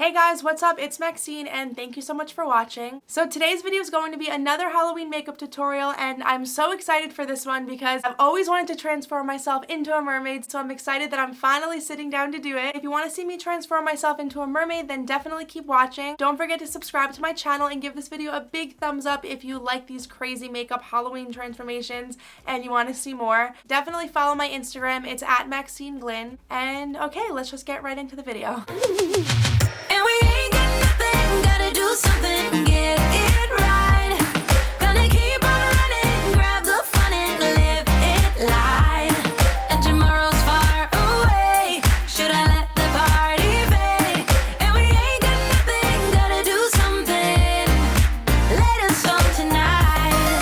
Hey guys, what's up? It's Maxine and thank you so much for watching. So today's video is going to be another Halloween makeup tutorial and I'm so excited for this one because I've always wanted to transform myself into a mermaid, so I'm excited that I'm finally sitting down to do it. If you want to see me transform myself into a mermaid, then definitely keep watching. Don't forget to subscribe to my channel and give this video a big thumbs up if you like these crazy makeup Halloween transformations and you want to see more. Definitely follow my Instagram, it's at Maxine Glynn. And okay, let's just get right into the video. And we ain't got nothing, gotta do something, get it right. Gonna keep on running, grab the fun and live it live. And tomorrow's far away, should I let the party fade? And we ain't got nothing, gotta do something, let us all tonight.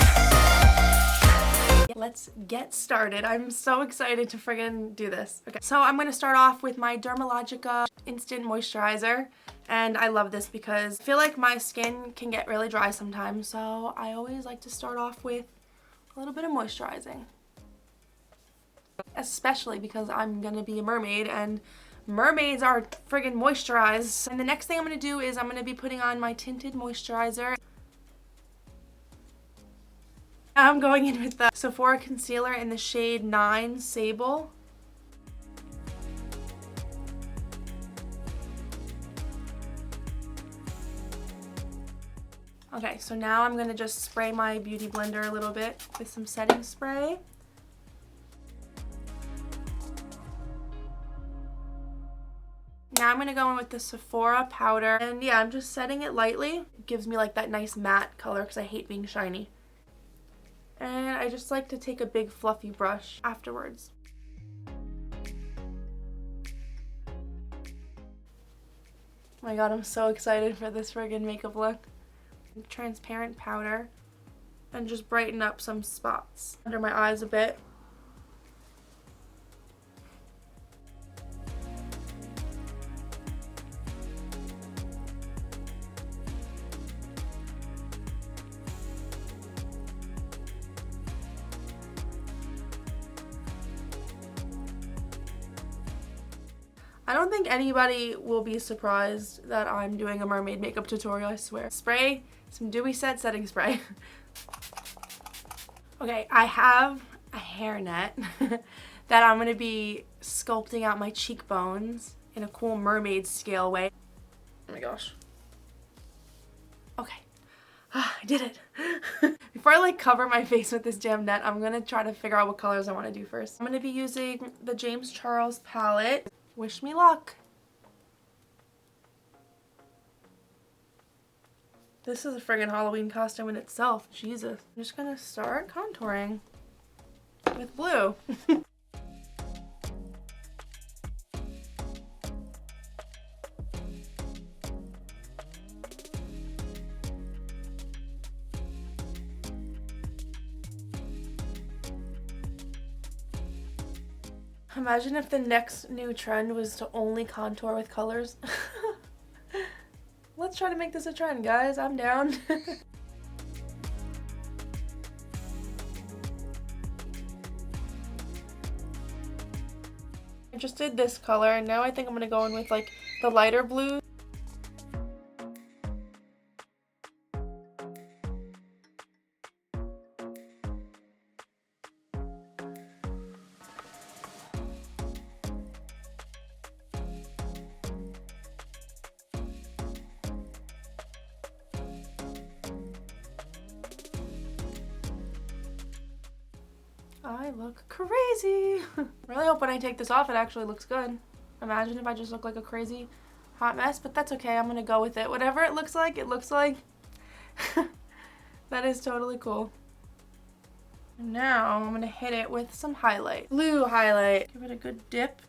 Let's get started. I'm so excited to friggin' do this. Okay, so I'm gonna start off with my Dermalogica Instant Moisturizer. And I love this because I feel like my skin can get really dry sometimes, so I always like to start off with a little bit of moisturizing. Especially because I'm gonna be a mermaid and mermaids are friggin' moisturized. And the next thing I'm gonna do is I'm gonna be putting on my tinted moisturizer. I'm going in with the Sephora concealer in the shade 9 Sable. Okay, so now I'm gonna just spray my beauty blender a little bit with some setting spray. Now I'm gonna go in with the Sephora powder, and yeah, I'm just setting it lightly. It gives me like that nice matte color because I hate being shiny. And I just like to take a big fluffy brush afterwards. Oh my god, I'm so excited for this friggin' makeup look. Transparent powder and just brighten up some spots under my eyes a bit. I don't think anybody will be surprised that I'm doing a mermaid makeup tutorial, I swear. Spray some dewy set setting spray. Okay, I have a hairnet that I'm gonna be sculpting out my cheekbones in a cool mermaid scale way. Oh my gosh. Okay, I did it. Before I like cover my face with this damn net, I'm gonna try to figure out what colors I wanna do first. I'm gonna be using the James Charles palette. Wish me luck. This is a friggin' Halloween costume in itself. Jesus. I'm just gonna start contouring with blue. Imagine if the next new trend was to only contour with colors. Let's try to make this a trend, guys. I'm down. I just did this color and now I think I'm gonna go in with like the lighter blue. I look crazy. Really hope when I take this off it actually looks good. Imagine if I just look like a crazy hot mess, but that's okay. I'm gonna go with it. Whatever it looks like, it looks like. That is totally cool. Now I'm gonna hit it with some highlight. Blue highlight. Give it a good dip.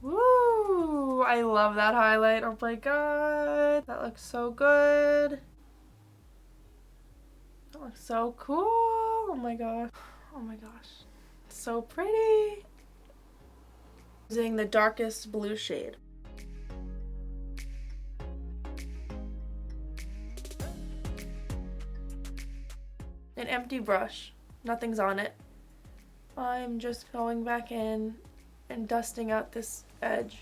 Woo! I love that highlight. Oh my god. That looks so good. That looks so cool. Oh my gosh. Oh my gosh. So pretty. Using the darkest blue shade. An empty brush. Nothing's on it. I'm just going back in and dusting out this edge.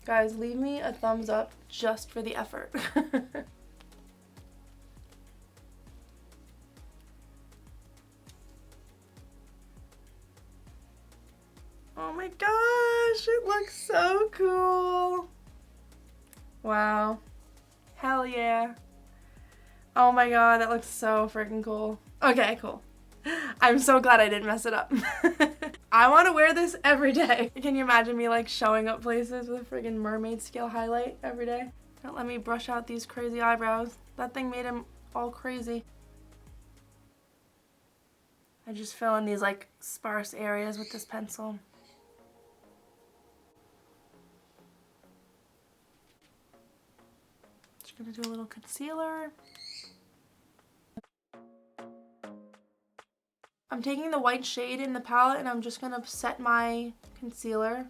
Guys, leave me a thumbs up just for the effort. Oh my gosh, it looks so cool. Wow. Hell yeah. Oh my god, that looks so freaking cool. Okay, cool. I'm so glad I didn't mess it up. I want to wear this every day. Can you imagine me like showing up places with a friggin' mermaid scale highlight every day? Don't let me brush out these crazy eyebrows. That thing made him all crazy. I just fill in these like sparse areas with this pencil. Just gonna do a little concealer. I'm taking the white shade in the palette and I'm just gonna set my concealer.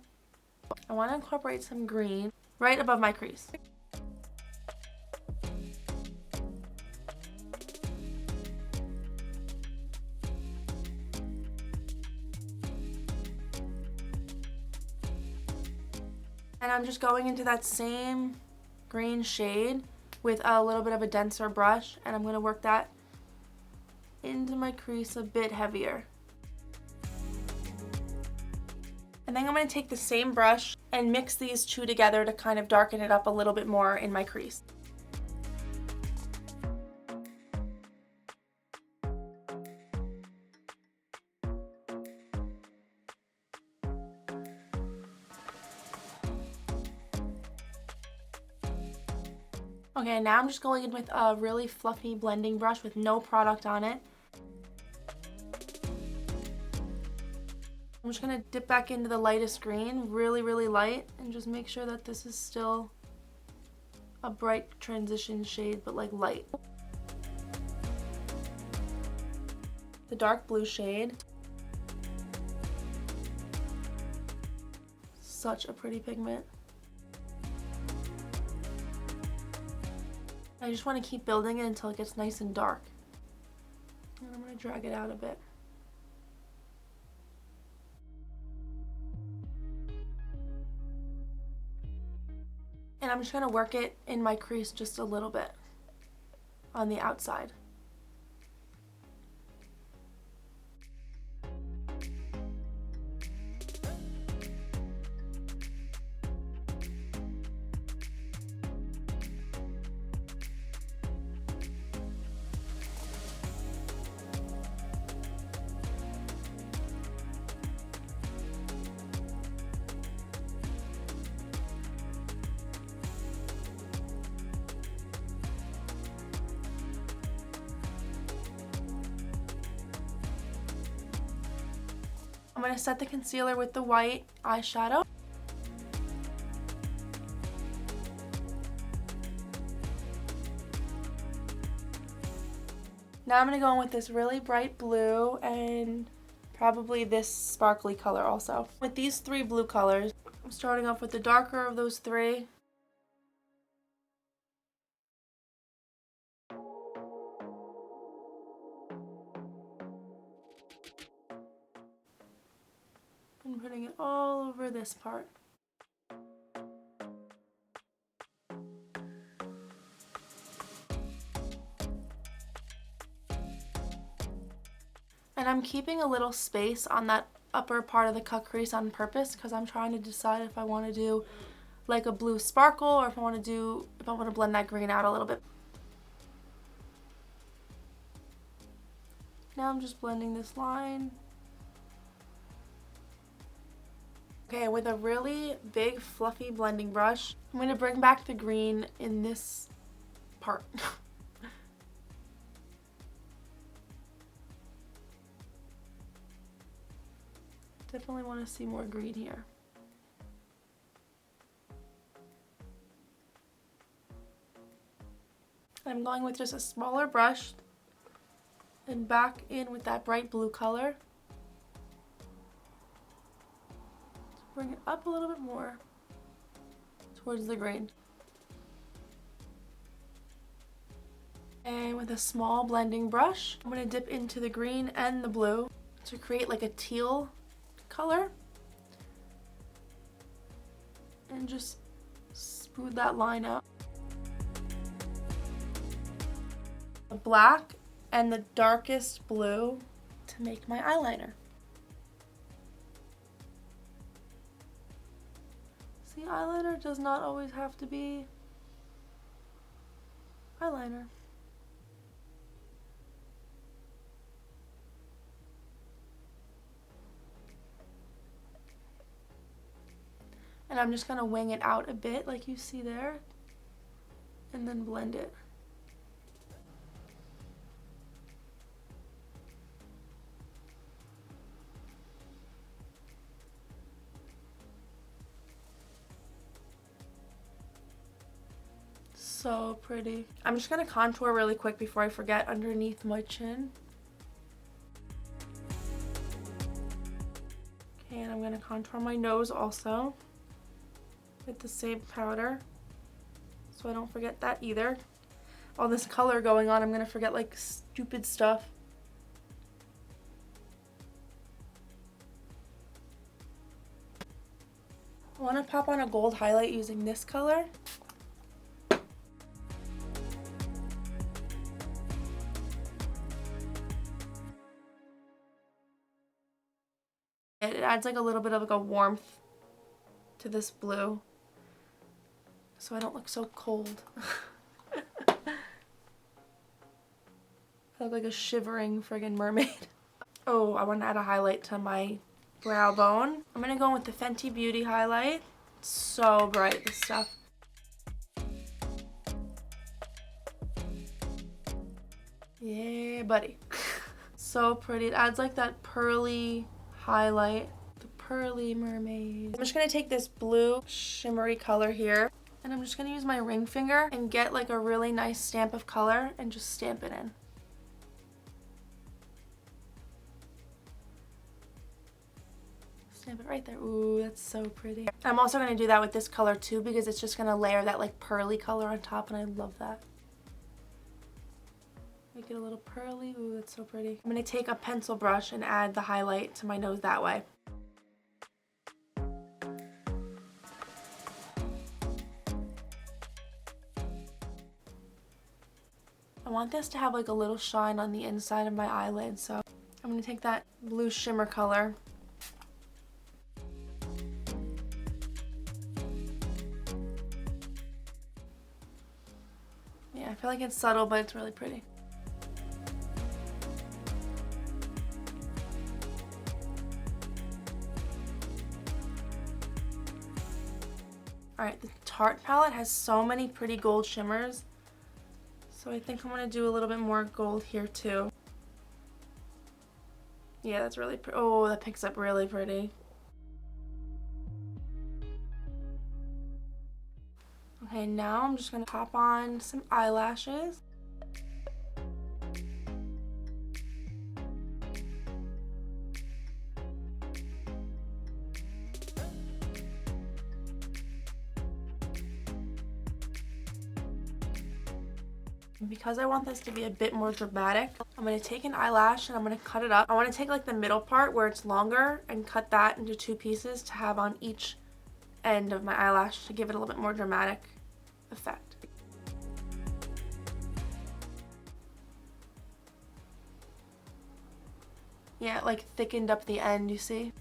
I want to incorporate some green right above my crease. And I'm just going into that same green shade with a little bit of a denser brush, and I'm going to work that into my crease a bit heavier. And then I'm going to take the same brush and mix these two together to kind of darken it up a little bit more in my crease. Okay, now I'm just going in with a really fluffy blending brush with no product on it. I'm just going to dip back into the lightest green, really, really light, and just make sure that this is still a bright transition shade, but like light. The dark blue shade. Such a pretty pigment. I just want to keep building it until it gets nice and dark. And I'm going to drag it out a bit. And I'm just going to work it in my crease just a little bit on the outside. I'm going to set the concealer with the white eyeshadow. Now I'm going to go in with this really bright blue and probably this sparkly color also. With these three blue colors, I'm starting off with the darker of those three. And putting it all over this part. And I'm keeping a little space on that upper part of the cut crease on purpose because I'm trying to decide if I want to do like a blue sparkle or if I want to blend that green out a little bit. Now I'm just blending this line. Okay, with a really big fluffy blending brush, I'm going to bring back the green in this part. Definitely want to see more green here. I'm going with just a smaller brush and back in with that bright blue color. Bring it up a little bit more towards the green. And with a small blending brush, I'm going to dip into the green and the blue to create like a teal color. And just smooth that line out. The black and the darkest blue to make my eyeliner. See, eyeliner does not always have to be eyeliner. And I'm just gonna wing it out a bit like you see there, and then blend it. So pretty. I'm just gonna contour really quick before I forget underneath my chin. Okay, and I'm gonna contour my nose also with the same powder, so I don't forget that either. All this color going on, I'm gonna forget like stupid stuff. I wanna pop on a gold highlight using this color. It adds like a little bit of like a warmth to this blue, so I don't look so cold. I look like a shivering friggin' mermaid. Oh, I want to add a highlight to my brow bone. I'm gonna go in with the Fenty Beauty highlight. It's so bright, this stuff. Yeah, buddy. So pretty. It adds like that pearly highlight. The pearly mermaid. I'm just gonna take this blue shimmery color here, and I'm just gonna use my ring finger and get like a really nice stamp of color and just stamp it in. Stamp it right there. Ooh, that's so pretty. I'm also gonna do that with this color too, because it's just gonna layer that like pearly color on top, and I love that. Make it a little pearly. Ooh, that's so pretty. I'm gonna take a pencil brush and add the highlight to my nose that way. I want this to have like a little shine on the inside of my eyelid, so I'm gonna take that blue shimmer color. Yeah, I feel like it's subtle, but it's really pretty. Alright, the Tarte palette has so many pretty gold shimmers, so I think I'm going to do a little bit more gold here too. Yeah, that's really pretty. Oh, that picks up really pretty. Okay, now I'm just going to pop on some eyelashes. Because I want this to be a bit more dramatic, I'm going to take an eyelash and I'm going to cut it up. I want to take like the middle part where it's longer and cut that into two pieces to have on each end of my eyelash to give it a little bit more dramatic effect. Yeah, it like thickened up the end, you see?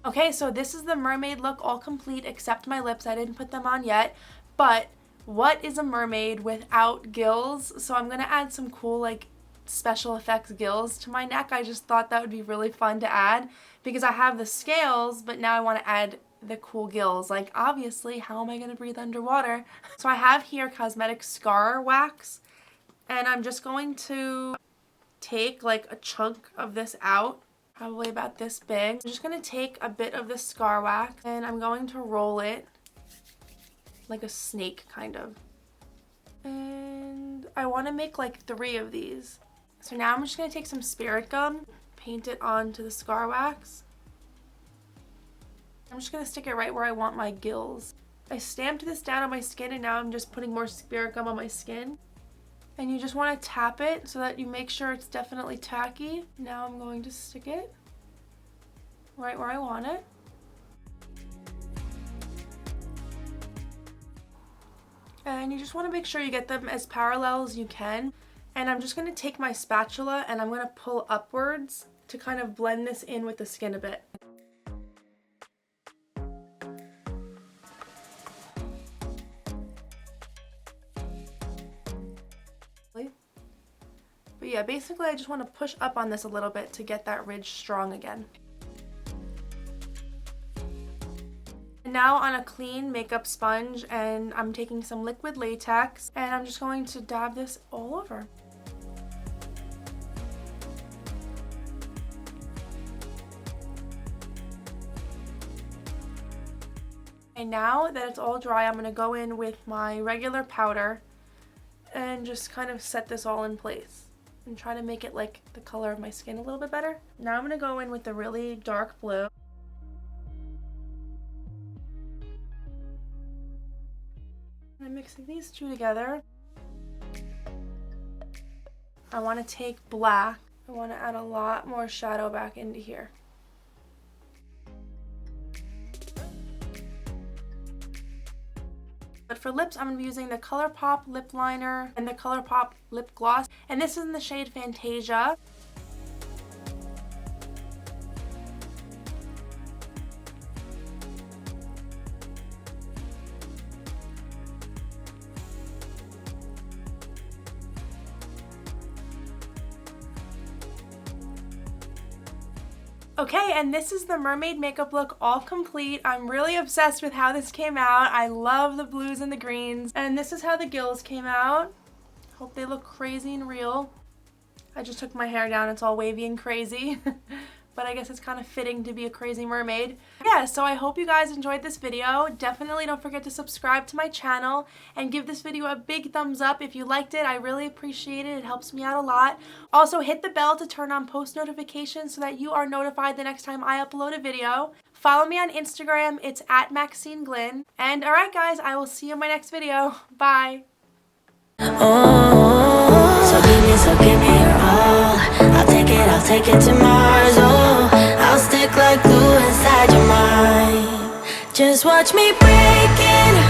Okay, so this is the mermaid look all complete except my lips. I didn't put them on yet, but what is a mermaid without gills? So I'm gonna add some cool like special effects gills to my neck. I just thought that would be really fun to add because I have the scales, but now I want to add the cool gills. Like obviously, how am I gonna breathe underwater? So I have here cosmetic scar wax, and I'm just going to take like a chunk of this out. Probably about this big. I'm just going to take a bit of the scar wax and I'm going to roll it like a snake kind of. And I want to make like 3 of these. So now I'm just going to take some spirit gum, paint it onto the scar wax. I'm just going to stick it right where I want my gills. I stamped this down on my skin and now I'm just putting more spirit gum on my skin. And you just want to tap it so that you make sure it's definitely tacky. Now I'm going to stick it right where I want it. And you just want to make sure you get them as parallel as you can. And I'm just going to take my spatula and I'm going to pull upwards to kind of blend this in with the skin a bit. But yeah, basically I just want to push up on this a little bit to get that ridge strong again. And now on a clean makeup sponge, and I'm taking some liquid latex and I'm just going to dab this all over. And now that it's all dry, I'm going to go in with my regular powder and just kind of set this all in place and try to make it like the color of my skin a little bit better. Now I'm going to go in with the really dark blue. I'm mixing these two together. I want to take black. I want to add a lot more shadow back into here. But for lips, I'm going to be using the ColourPop lip liner and the ColourPop lip gloss. And this is in the shade Fantasia. Okay, and this is the mermaid makeup look all complete. I'm really obsessed with how this came out. I love the blues and the greens. And this is how the gills came out. Hope they look crazy and real. I just took my hair down. It's all wavy and crazy. But I guess it's kind of fitting to be a crazy mermaid. Yeah, so I hope you guys enjoyed this video. Definitely don't forget to subscribe to my channel and give this video a big thumbs up if you liked it. I really appreciate it. It helps me out a lot. Also, hit the bell to turn on post notifications so that you are notified the next time I upload a video. Follow me on Instagram. It's @Maxine Glynn. And alright guys, I will see you in my next video. Bye! So give me your all. I'll take it to Mars. Oh, I'll stick like glue inside your mind. Just watch me breaking.